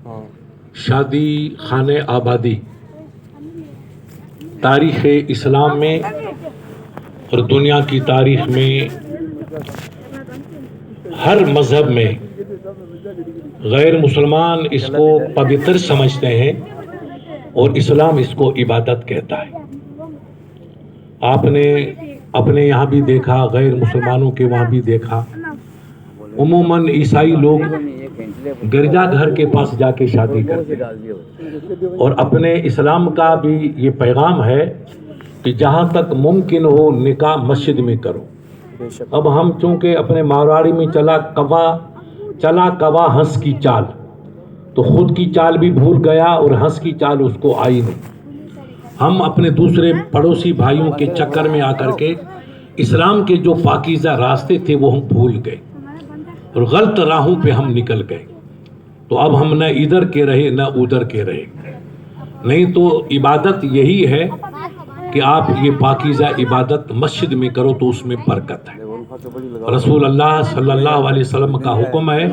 شادی خانہ آبادی تاریخ اسلام میں اور دنیا کی تاریخ میں ہر مذہب میں غیر مسلمان اس کو پوتر سمجھتے ہیں اور اسلام اس کو عبادت کہتا ہے۔ آپ نے اپنے یہاں بھی دیکھا، غیر مسلمانوں کے وہاں بھی دیکھا، عموماً عیسائی لوگ گرجا گھر کے پاس جا کے شادی کرتے ہیں، اور اپنے اسلام کا بھی یہ پیغام ہے کہ جہاں تک ممکن ہو نکاح مسجد میں کرو۔ اب ہم چونکہ اپنے مارواڑی میں چلا کوا ہنس کی چال، تو خود کی چال بھی بھول گیا اور ہنس کی چال اس کو آئی نہیں۔ ہم اپنے دوسرے پڑوسی بھائیوں کے چکر میں آ کر کے اسلام کے جو پاکیزہ راستے تھے وہ ہم بھول گئے اور غلط راہوں پہ ہم نکل گئے۔ تو اب ہم نہ ادھر کے رہے نہ ادھر کے رہے۔ نہیں تو عبادت یہی ہے کہ آپ یہ پاکیزہ عبادت مسجد میں کرو تو اس میں برکت ہے۔ رسول اللہ صلی اللہ علیہ وسلم کا حکم ہے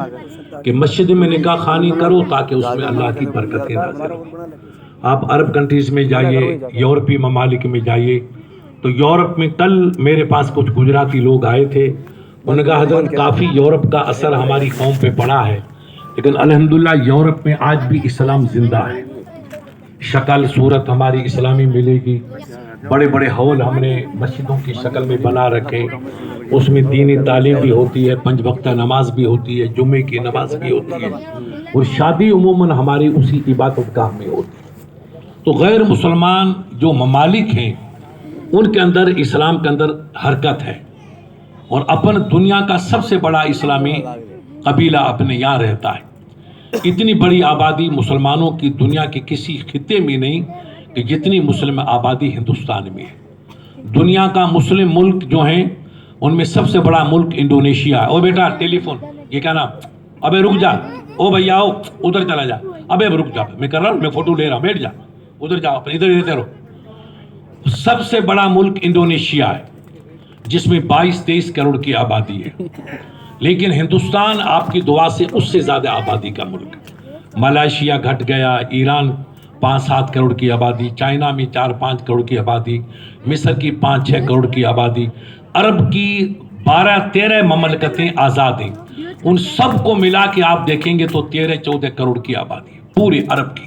کہ مسجد میں نکاح خوانی کرو تاکہ اس میں اللہ کی برکتیں نازل ہوں۔ آپ عرب کنٹریز میں جائیے، یورپی ممالک میں جائیے، تو یورپ میں کل میرے پاس کچھ گجراتی لوگ آئے تھے، انہوں نے کہا حضرت کافی یورپ کا اثر ہماری قوم پہ پڑا ہے، لیکن الحمدللہ یورپ میں آج بھی اسلام زندہ ہے، شکل صورت ہماری اسلامی ملے گی، بڑے بڑے ہال ہم نے مسجدوں کی شکل میں بنا رکھے، اس میں دینی تعلیم بھی ہوتی ہے، 5 وقتہ نماز بھی ہوتی ہے، جمعے کی نماز بھی ہوتی ہے، اور شادی عموماً ہماری اسی عبادت گاہ میں ہوتی ہے۔ تو غیر مسلمان جو ممالک ہیں ان کے اندر اسلام کے اندر حرکت ہے، اور اپن دنیا کا سب سے بڑا اسلامی قبیلہ اپنے یہاں رہتا ہے۔ اتنی بڑی آبادی مسلمانوں کی دنیا کے کسی خطے میں نہیں کہ جتنی مسلم آبادی ہندوستان میں ہے۔ دنیا کا مسلم ملک جو ہیں ان میں سب سے بڑا ملک انڈونیشیا ہے۔ او بیٹا ٹیلی فون، یہ کیا نام؟ ابے رک جا، او بھیا آؤ ادھر چلا جا، ابے رک جا، میں کر رہا ہوں، میں فوٹو لے رہا ہوں، بیٹھ جا ادھر جاؤ، ادھر رہتے رہو۔ سب سے بڑا ملک انڈونیشیا ہے جس میں 22-23 کروڑ کی آبادی ہے، لیکن ہندوستان آپ کی دعا سے اس سے زیادہ آبادی کا ملک ہے۔ ملائیشیا گھٹ گیا، ایران 5-7 کروڑ کی آبادی، چائنا میں 4-5 کروڑ کی آبادی، مصر کی 5-6 کروڑ کی آبادی، عرب کی 12-13 مملکتیں آزاد ہیں، ان سب کو ملا کے آپ دیکھیں گے تو 13-14 کروڑ کی آبادی ہے پورے عرب کی۔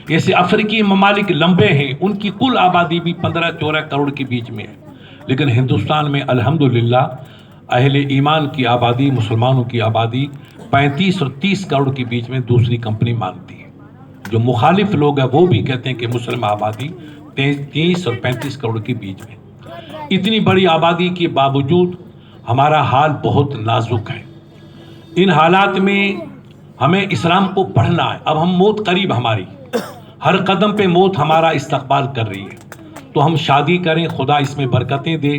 ایسے افریقی ممالک لمبے ہیں، ان کی کل آبادی بھی 15-14 کروڑ کے بیچ میں ہے، لیکن ہندوستان میں الحمدللہ اہل ایمان کی آبادی، مسلمانوں کی آبادی 35 اور 30 کروڑ کے بیچ میں دوسری کمپنی مانتی ہے۔ جو مخالف لوگ ہیں وہ بھی کہتے ہیں کہ مسلم آبادی 30 اور 35 کروڑ کے بیچ میں۔ اتنی بڑی آبادی کے باوجود ہمارا حال بہت نازک ہے۔ ان حالات میں ہمیں اسلام کو پڑھنا ہے۔ اب ہم موت قریب ہماری، ہر قدم پہ موت ہمارا استقبال کر رہی ہے، تو ہم شادی کریں، خدا اس میں برکتیں دے،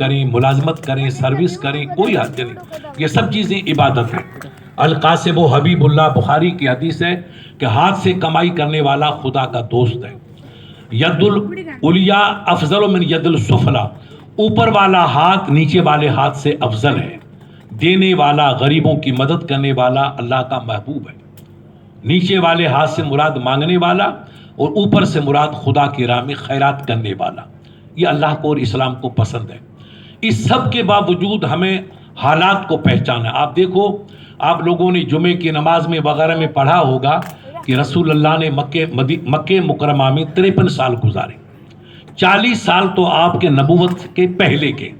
کریں، ملازمت کریں، سروس کریں، کوئی حرج نہیں، یہ سب چیزیں عبادت ہیں۔ القاسم و حبیب اللہ بخاری کی حدیث ہے کہ ہاتھ سے کمائی کرنے والا خدا کا دوست ہے۔ ید العلیٰ افضل من ید السفلیٰ، اوپر والا ہاتھ نیچے والے ہاتھ سے افضل ہے۔ دینے والا، غریبوں کی مدد کرنے والا اللہ کا محبوب ہے۔ نیچے والے ہاتھ سے مراد مانگنے والا اور اوپر سے مراد خدا کی راہ میں خیرات کرنے والا، یہ اللہ کو اور اسلام کو پسند ہے۔ اس سب کے باوجود ہمیں حالات کو پہچانا ہے۔ آپ دیکھو، آپ لوگوں نے جمعے کی نماز میں وغیرہ میں پڑھا ہوگا کہ رسول اللہ نے مکہ مکرمہ میں 53 سال گزارے۔ 40 سال تو آپ کے نبوت کے پہلے کے،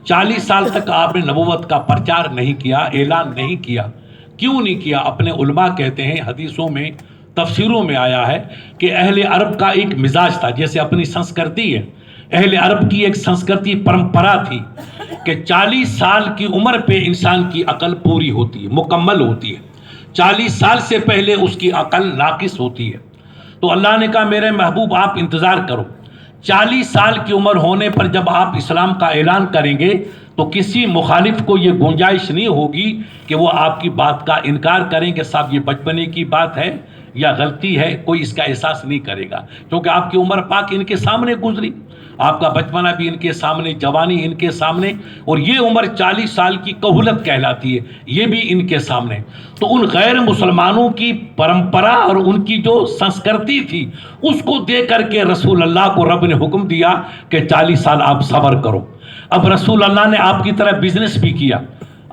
40 سال تک آپ نے نبوت کا پرچار نہیں کیا، اعلان نہیں کیا۔ کیوں نہیں کیا؟ اپنے علماء کہتے ہیں، حدیثوں میں تفسیروں میں آیا ہے کہ اہل عرب کا ایک مزاج تھا، جیسے اپنی سنسکرتی ہے، اہل عرب کی ایک سنسکرتی پرمپرا تھی کہ 40 سال کی عمر پہ انسان کی عقل پوری ہوتی ہے، مکمل ہوتی ہے، 40 سال سے پہلے اس کی عقل ناقص ہوتی ہے۔ تو اللہ نے کہا میرے محبوب آپ انتظار کرو، 40 سال کی عمر ہونے پر جب آپ اسلام کا اعلان کریں گے تو کسی مخالف کو یہ گنجائش نہیں ہوگی کہ وہ آپ کی بات کا انکار کریں کہ صاحب یہ بچپنے کی بات ہے، یا غلطی ہے کوئی اس کا احساس نہیں کرے گا، کیونکہ آپ کی عمر پاک ان کے سامنے گزری، آپ کا بچپنا بھی ان کے سامنے، جوانی ان کے سامنے، اور یہ عمر 40 سال کی کہولت کہلاتی ہے، یہ بھی ان کے سامنے۔ تو ان غیر مسلمانوں کی پرمپرا اور ان کی جو سنسکرتی تھی اس کو دیکھ کر کے رسول اللہ کو رب نے حکم دیا کہ 40 سال آپ صبر کرو۔ اب رسول اللہ نے آپ کی طرح بزنس بھی کیا،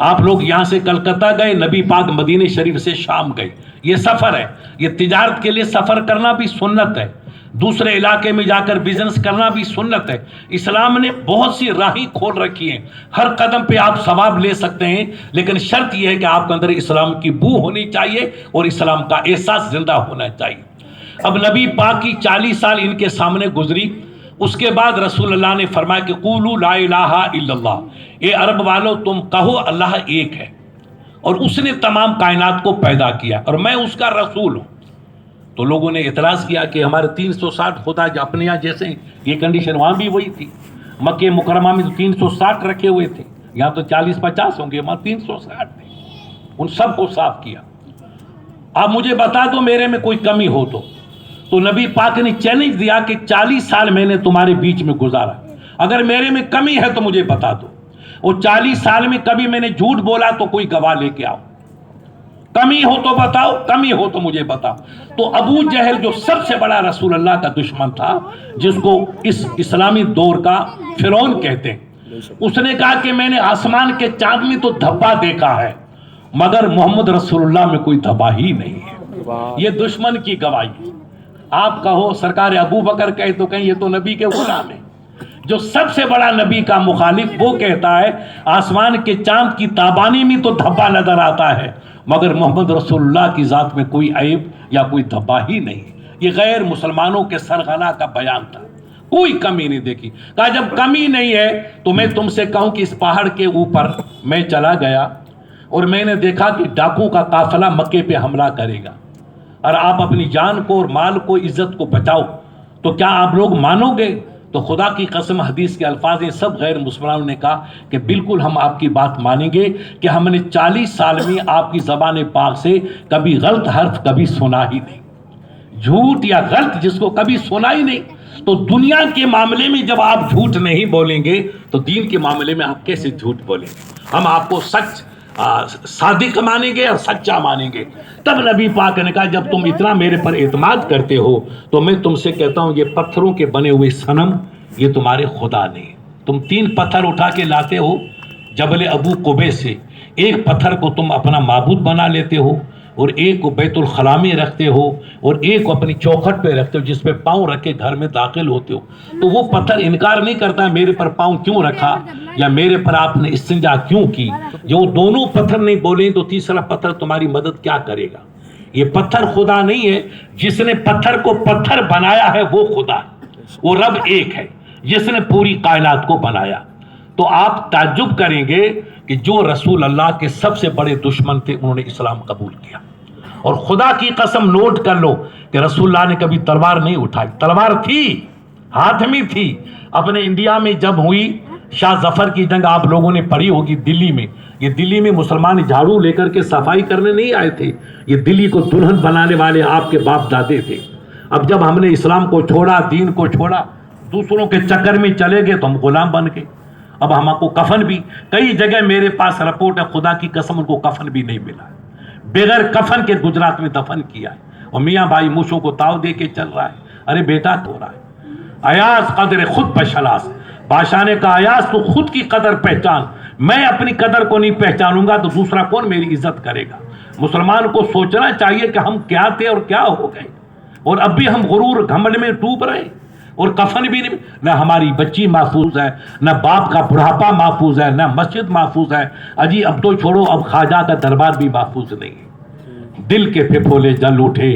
آپ لوگ یہاں سے کلکتہ گئے، نبی پاک مدینہ شریف سے شام گئے، یہ سفر ہے، یہ تجارت کے لیے سفر کرنا بھی سنت ہے، دوسرے علاقے میں جا کر بزنس کرنا بھی سنت ہے۔ اسلام نے بہت سی راہیں کھول رکھی ہیں، ہر قدم پہ آپ ثواب لے سکتے ہیں، لیکن شرط یہ ہے کہ آپ کے اندر اسلام کی بو ہونی چاہیے اور اسلام کا احساس زندہ ہونا چاہیے۔ اب نبی پاک کی 40 سال ان کے سامنے گزری، اس کے بعد رسول اللہ نے فرمایا کہ قولوا لا الہ الا اللہ، اے عرب والو تم کہو اللہ ایک ہے، اور اس نے تمام کائنات کو پیدا کیا اور میں اس کا رسول ہوں۔ تو لوگوں نے اعتراض کیا کہ ہمارے 360 خدا جو اپنے یہاں جیسے، یہ کنڈیشن وہاں بھی وہی تھی، مکہ مکرمہ میں 360 رکھے ہوئے تھے، یہاں تو 40-50 ہوں گے، وہاں 360 تھے، ان سب کو صاف کیا۔ اب مجھے بتا دو میرے میں کوئی کمی ہو تو نبی پاک نے چیلنج دیا کہ 40 سال میں نے تمہارے بیچ میں گزارا، اگر میرے میں کمی ہے تو مجھے بتا دو، اور 40 سال میں کبھی میں نے جھوٹ بولا تو کوئی گواہ لے کے آؤ، کمی ہو تو بتاؤ، کمی ہو تو مجھے بتاؤ۔ تو ابو جہل جو سب سے بڑا رسول اللہ کا دشمن تھا، جس کو اس اسلامی دور کا فرعون کہتے ہیں، اس نے کہا کہ میں نے آسمان کے چاند میں تو دھبا دیکھا ہے مگر محمد رسول اللہ میں کوئی دھبا ہی نہیں ہے۔ یہ دشمن کی گواہی، آپ کہو سرکار ابو بکر کہے تو کہیں یہ تو نبی کے غلام ہیں۔ جو سب سے بڑا نبی کا مخالف وہ کہتا ہے آسمان کے چاند کی تابانی میں تو دھبا نظر آتا ہے مگر محمد رسول اللہ کی ذات میں کوئی عیب یا کوئی دھبا ہی نہیں۔ یہ غیر مسلمانوں کے سرغنہ کا بیان تھا، کوئی کمی نہیں دیکھی۔ کہا جب کمی نہیں ہے تو میں تم سے کہوں کہ اس پہاڑ کے اوپر میں چلا گیا اور میں نے دیکھا کہ ڈاکوں کا قافلہ مکے پہ حملہ کرے گا، اور آپ اپنی جان کو اور مال کو عزت کو بچاؤ، تو کیا آپ لوگ مانو گے؟ تو خدا کی قسم حدیث کے الفاظ ہیں، سب غیر مسلمانوں نے کہا کہ بالکل ہم آپ کی بات مانیں گے کہ ہم نے 40 سال میں آپ کی زبان پاک سے کبھی غلط حرف کبھی سنا ہی نہیں، جھوٹ یا غلط جس کو کبھی سنا ہی نہیں۔ تو دنیا کے معاملے میں جب آپ جھوٹ نہیں بولیں گے تو دین کے معاملے میں آپ کیسے جھوٹ بولیں گے؟ ہم آپ کو سچ صادق مانیں گے اور سچا مانیں گے۔ تب نبی پاک نے کہا جب تم اتنا میرے پر اعتماد کرتے ہو تو میں تم سے کہتا ہوں یہ پتھروں کے بنے ہوئے صنم یہ تمہارے خدا نہیں، تم 3 پتھر اٹھا کے لاتے ہو جبل ابو قبیس سے، ایک پتھر کو تم اپنا معبود بنا لیتے ہو اور ایک کو بیت الخلا میں رکھتے ہو اور ایک کو اپنی چوکھٹ پہ رکھتے ہو جس پہ پاؤں رکھ کے گھر میں داخل ہوتے ہو۔ تو وہ پتھر انکار نہیں کرتا میرے پر پاؤں کیوں رکھا یا میرے پر آپ نے استنجا کیوں کی۔ جو دونوں پتھر نہیں بولیں تو تیسرا پتھر تمہاری مدد کیا کرے گا؟ یہ پتھر خدا نہیں ہے، جس نے پتھر کو پتھر بنایا ہے وہ خدا ہے، وہ رب ایک ہے جس نے پوری کائنات کو بنایا۔ تو آپ تعجب کریں گے کہ جو رسول اللہ کے سب سے بڑے دشمن تھے انہوں نے اسلام قبول کیا۔ اور خدا کی قسم نوٹ کر لو کہ رسول اللہ نے کبھی تلوار نہیں اٹھائی، تلوار تھی ہاتھ میں تھی۔ اپنے انڈیا میں جب ہوئی شاہ ظفر کی جنگ آپ لوگوں نے پڑھی ہوگی دلی میں، یہ دلی میں مسلمان جھاڑو لے کر کے صفائی کرنے نہیں آئے تھے، یہ دلی کو دلہن بنانے والے آپ کے باپ دادے تھے۔ اب جب ہم نے اسلام کو چھوڑا، دین کو چھوڑا، دوسروں کے چکر میں چلے گئے تو ہم غلام بن گئے۔ اب ہم کو کفن بھی، کئی جگہ میرے پاس رپورٹ ہے خدا کی قسم ان کو کفن بھی نہیں ملا، بغیر کفن کے گجرات میں دفن کیا ہے، اور میاں بھائی موشوں کو تاؤ دے کے چل رہا ہے۔ ارے بیٹا تو رہا ہے ایاز قدر خود بشلاس، بادشاہ نے کہا ایاز تو خود کی قدر پہچان، میں اپنی قدر کو نہیں پہچانوں گا تو دوسرا کون میری عزت کرے گا؟ مسلمان کو سوچنا چاہیے کہ ہم کیا تھے اور کیا ہو گئے، اور اب بھی ہم غرور گھمنڈ میں ڈوب رہے ہیں، اور کفن بھی نہیں، نہ ہماری بچی محفوظ ہے، نہ باپ کا بڑھاپا محفوظ ہے، نہ مسجد محفوظ ہے۔ اجی اب تو چھوڑو، اب خواجہ کا دربار بھی محفوظ نہیں ہے۔ دل کے پھپھولے جل اٹھے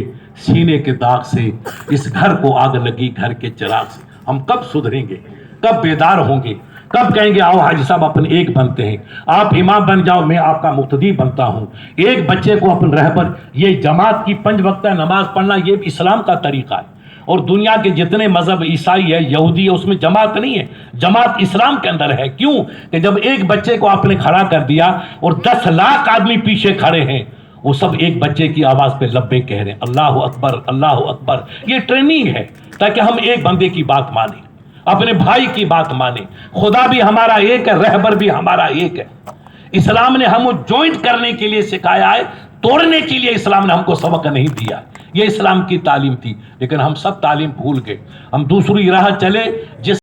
سینے کے داغ سے، اس گھر کو آگ لگی گھر کے چراغ سے۔ ہم کب سدھریں گے؟ کب بیدار ہوں گے؟ کب کہیں گے آؤ حاجی صاحب اپنے ایک بنتے ہیں، آپ امام بن جاؤ میں آپ کا مقتدی بنتا ہوں، ایک بچے کو اپن رہبر۔ یہ جماعت کی 5 وقتہ نماز پڑھنا یہ اسلام کا طریقہ ہے، اور دنیا کے جتنے مذہب عیسائی ہے، یہودی ہے، اس میں جماعت نہیں ہے، جماعت اسلام کے اندر ہے۔ کیوں کہ جب ایک بچے کو آپ نے کھڑا کر دیا اور 10 لاکھ آدمی پیچھے کھڑے ہیں وہ سب ایک بچے کی آواز پہ لبیک کہہ رہے ہیں، اللہ اکبر اللہ اکبر. یہ ٹریننگ ہے تاکہ ہم ایک بندے کی بات مانیں، اپنے بھائی کی بات مانیں. خدا بھی ہمارا ایک ہے، رہبر بھی ہمارا ایک ہے. اسلام نے ہم کو جوائنٹ کرنے کے لیے سکھایا ہے، توڑنے کے لیے اسلام نے ہم کو سبق نہیں دیا. یہ اسلام کی تعلیم تھی، لیکن ہم سب تعلیم بھول گئے. ہم دوسری راہ چلے جس